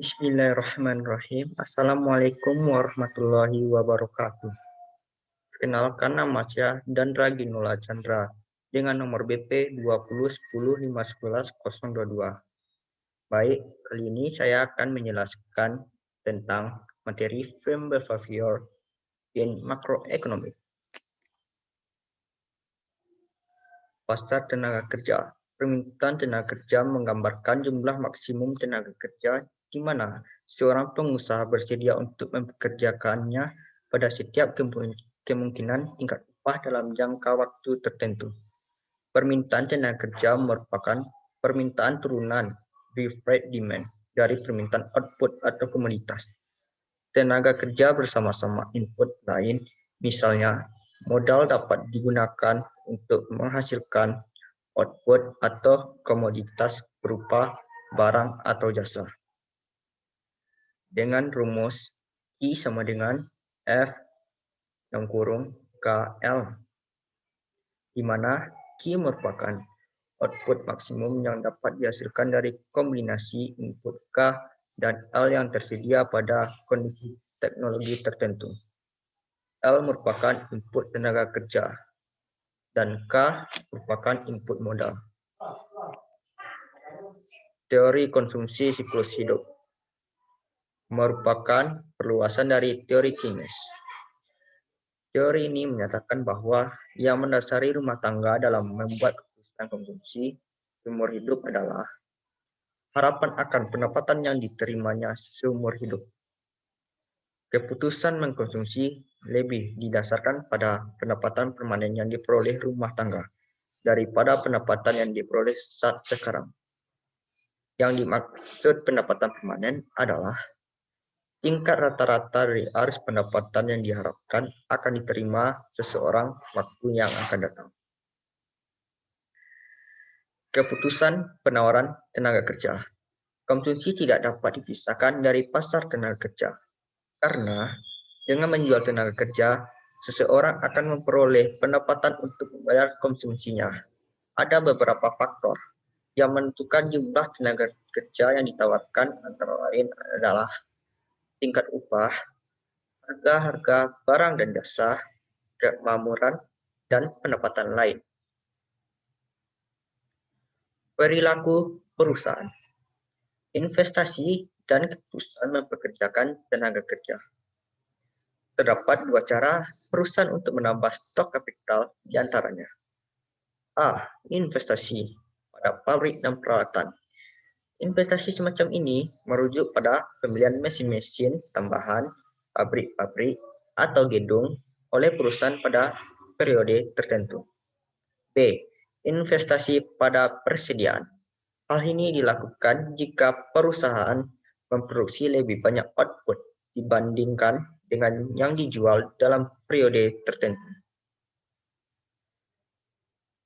Bismillahirrahmanirrahim. Assalamualaikum warahmatullahi wabarakatuh. Perkenalkan, nama saya Dandra Ginula Chandra dengan nomor BP 2010110022. Baik, kali ini saya akan menjelaskan tentang materi frame behavior in macroeconomic. Pasar tenaga kerja. Permintaan tenaga kerja menggambarkan jumlah maksimum tenaga kerja di mana seorang pengusaha bersedia untuk mempekerjakannya pada setiap kemungkinan tingkat upah dalam jangka waktu tertentu. Permintaan tenaga kerja merupakan permintaan turunan (refracted demand) dari permintaan output atau komoditas tenaga kerja bersama-sama input lain, misalnya modal dapat digunakan untuk menghasilkan output atau komoditas berupa barang atau jasa. Dengan rumus I sama dengan F KL, di mana Q merupakan output maksimum yang dapat dihasilkan dari kombinasi input K dan L yang tersedia pada kondisi teknologi tertentu. L merupakan input tenaga kerja dan K merupakan input modal. Teori konsumsi siklus hidup merupakan perluasan dari teori Keynes. Teori ini menyatakan bahwa yang mendasari rumah tangga dalam membuat keputusan konsumsi seumur hidup adalah harapan akan pendapatan yang diterimanya seumur hidup. Keputusan mengkonsumsi lebih didasarkan pada pendapatan permanen yang diperoleh rumah tangga daripada pendapatan yang diperoleh saat sekarang. Yang dimaksud pendapatan permanen adalah tingkat rata-rata dari arus pendapatan yang diharapkan akan diterima seseorang waktu yang akan datang. Keputusan penawaran tenaga kerja. Konsumsi tidak dapat dipisahkan dari pasar tenaga kerja, karena dengan menjual tenaga kerja, seseorang akan memperoleh pendapatan untuk membayar konsumsinya. Ada beberapa faktor yang menentukan jumlah tenaga kerja yang ditawarkan, antara lain adalah tingkat upah, harga-harga barang dan jasa, kemakmuran, dan pendapatan lain. Perilaku perusahaan, investasi, dan keputusan mempekerjakan tenaga kerja. Terdapat dua cara perusahaan untuk menambah stok kapital di antaranya. A. Investasi pada pabrik dan peralatan. Investasi semacam ini merujuk pada pembelian mesin-mesin tambahan, pabrik-pabrik, atau gedung oleh perusahaan pada periode tertentu. B. Investasi pada persediaan. Hal ini dilakukan jika perusahaan memproduksi lebih banyak output dibandingkan dengan yang dijual dalam periode tertentu.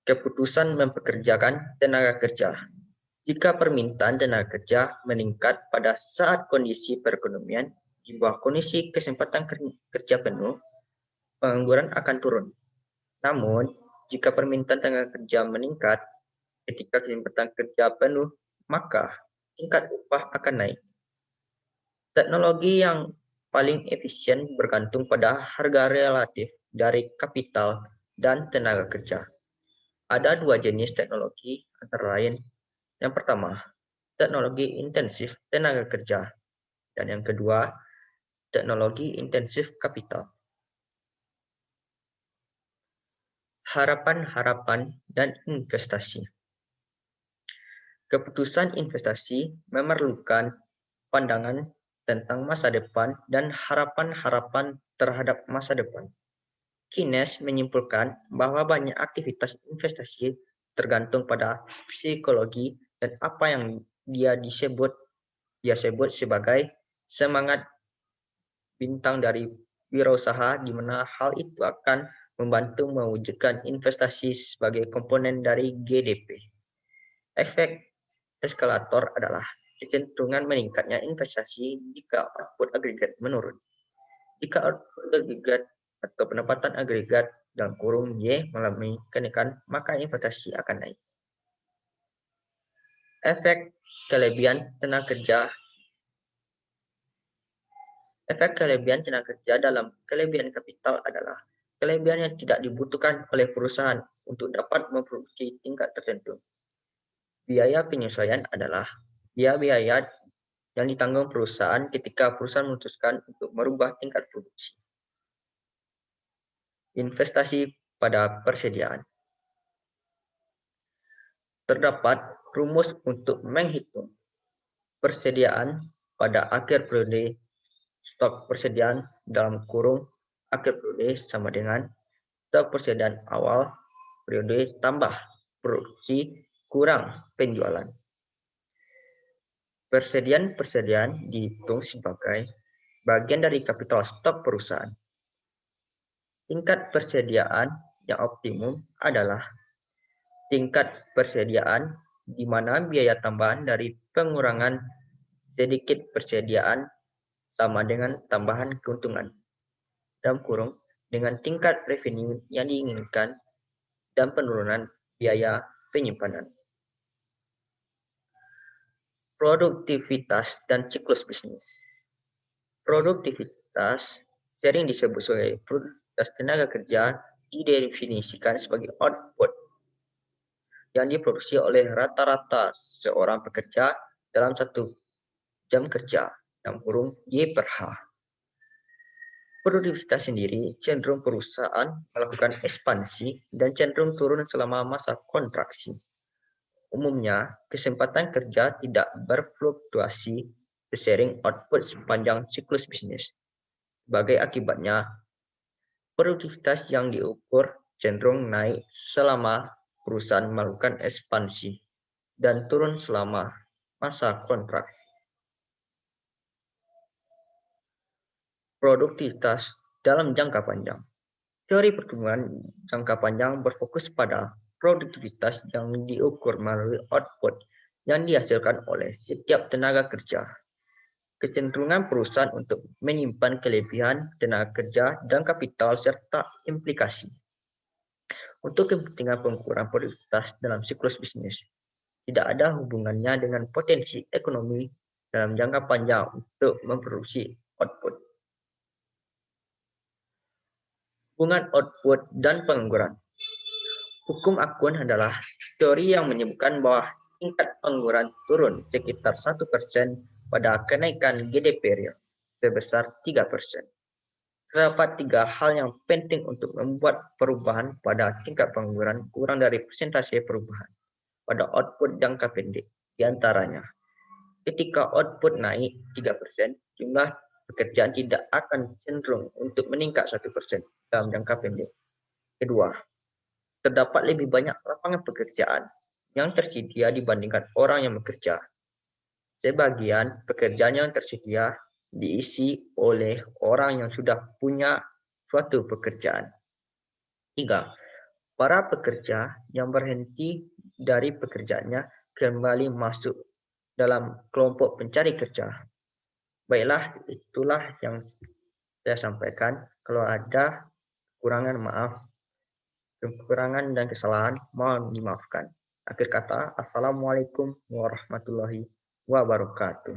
Keputusan mempekerjakan tenaga kerja. Jika permintaan tenaga kerja meningkat pada saat kondisi perekonomian di bawah kondisi kesempatan kerja penuh, pengangguran akan turun. Namun, jika permintaan tenaga kerja meningkat ketika kesempatan kerja penuh, maka tingkat upah akan naik. Teknologi yang paling efisien bergantung pada harga relatif dari kapital dan tenaga kerja. Ada dua jenis teknologi, antara lain yang pertama, teknologi intensif tenaga kerja, dan yang kedua, teknologi intensif kapital. Harapan-harapan dan investasi. Keputusan investasi memerlukan pandangan tentang masa depan dan harapan-harapan terhadap masa depan. Keynes menyimpulkan bahwa banyak aktivitas investasi tergantung pada psikologi dan apa yang dia sebut sebagai semangat bintang dari wirausaha, di mana hal itu akan membantu mewujudkan investasi sebagai komponen dari GDP. Efek eskalator adalah kecenderungan meningkatnya investasi jika output agregat menurun. Jika output agregat atau pendapatan agregat Y mengalami kenaikan, maka investasi akan naik. Efek kelebihan tenaga kerja Efek kelebihan tenaga kerja dalam kelebihan kapital adalah kelebihan yang tidak dibutuhkan oleh perusahaan untuk dapat memproduksi tingkat tertentu. Biaya penyesuaian adalah biaya-biaya yang ditanggung perusahaan ketika perusahaan memutuskan untuk merubah tingkat produksi. Investasi pada persediaan. Terdapat rumus untuk menghitung persediaan pada akhir periode. Stok persediaan dalam kurung akhir periode sama dengan stok persediaan awal periode tambah produksi kurang penjualan. Persediaan dihitung sebagai bagian dari kapital stok perusahaan. Tingkat persediaan yang optimum adalah tingkat persediaan di mana biaya tambahan dari pengurangan sedikit persediaan sama dengan tambahan keuntungan dalam kurung dengan tingkat revenue yang diinginkan dan penurunan biaya penyimpanan. Produktivitas dan siklus bisnis. Produktivitas sering disebut sebagai produktivitas tenaga kerja didefinisikan sebagai output yang diproduksi oleh rata-rata seorang pekerja dalam 1 jam kerja, dalam kurung Y per H. Produktivitas sendiri cenderung perusahaan melakukan ekspansi dan cenderung turun selama masa kontraksi. Umumnya, kesempatan kerja tidak berfluktuasi seiring output sepanjang siklus bisnis. Sebagai akibatnya, produktivitas yang diukur cenderung naik selama perusahaan melakukan ekspansi dan turun selama masa kontraksi. Produktivitas dalam jangka panjang. Teori pertumbuhan jangka panjang berfokus pada produktivitas yang diukur melalui output yang dihasilkan oleh setiap tenaga kerja. Kecenderungan perusahaan untuk menyimpan kelebihan tenaga kerja dan kapital serta implikasi. Untuk kepentingan pengukuran produktivitas dalam siklus bisnis, tidak ada hubungannya dengan potensi ekonomi dalam jangka panjang untuk memproduksi output. Hubungan output dan pengangguran. Hukum Akun adalah teori yang menyebutkan bahwa tingkat pengangguran turun sekitar 1% pada kenaikan GDP real sebesar 3%. Terdapat 3 hal yang penting untuk membuat perubahan pada tingkat pengangguran kurang dari persentase perubahan pada output jangka pendek. Di antaranya, ketika output naik 3%, jumlah pekerjaan tidak akan cenderung untuk meningkat 1% dalam jangka pendek. Kedua, terdapat lebih banyak lapangan pekerjaan yang tersedia dibandingkan orang yang bekerja. Sebagian pekerjaan yang tersedia diisi oleh orang yang sudah punya suatu pekerjaan. 3. Para pekerja yang berhenti dari pekerjaannya kembali masuk dalam kelompok pencari kerja. Baiklah, itulah yang saya sampaikan. Kalau ada kekurangan, maaf. Kekurangan dan kesalahan mohon dimaafkan. Akhir kata, Assalamualaikum warahmatullahi wabarakatuh.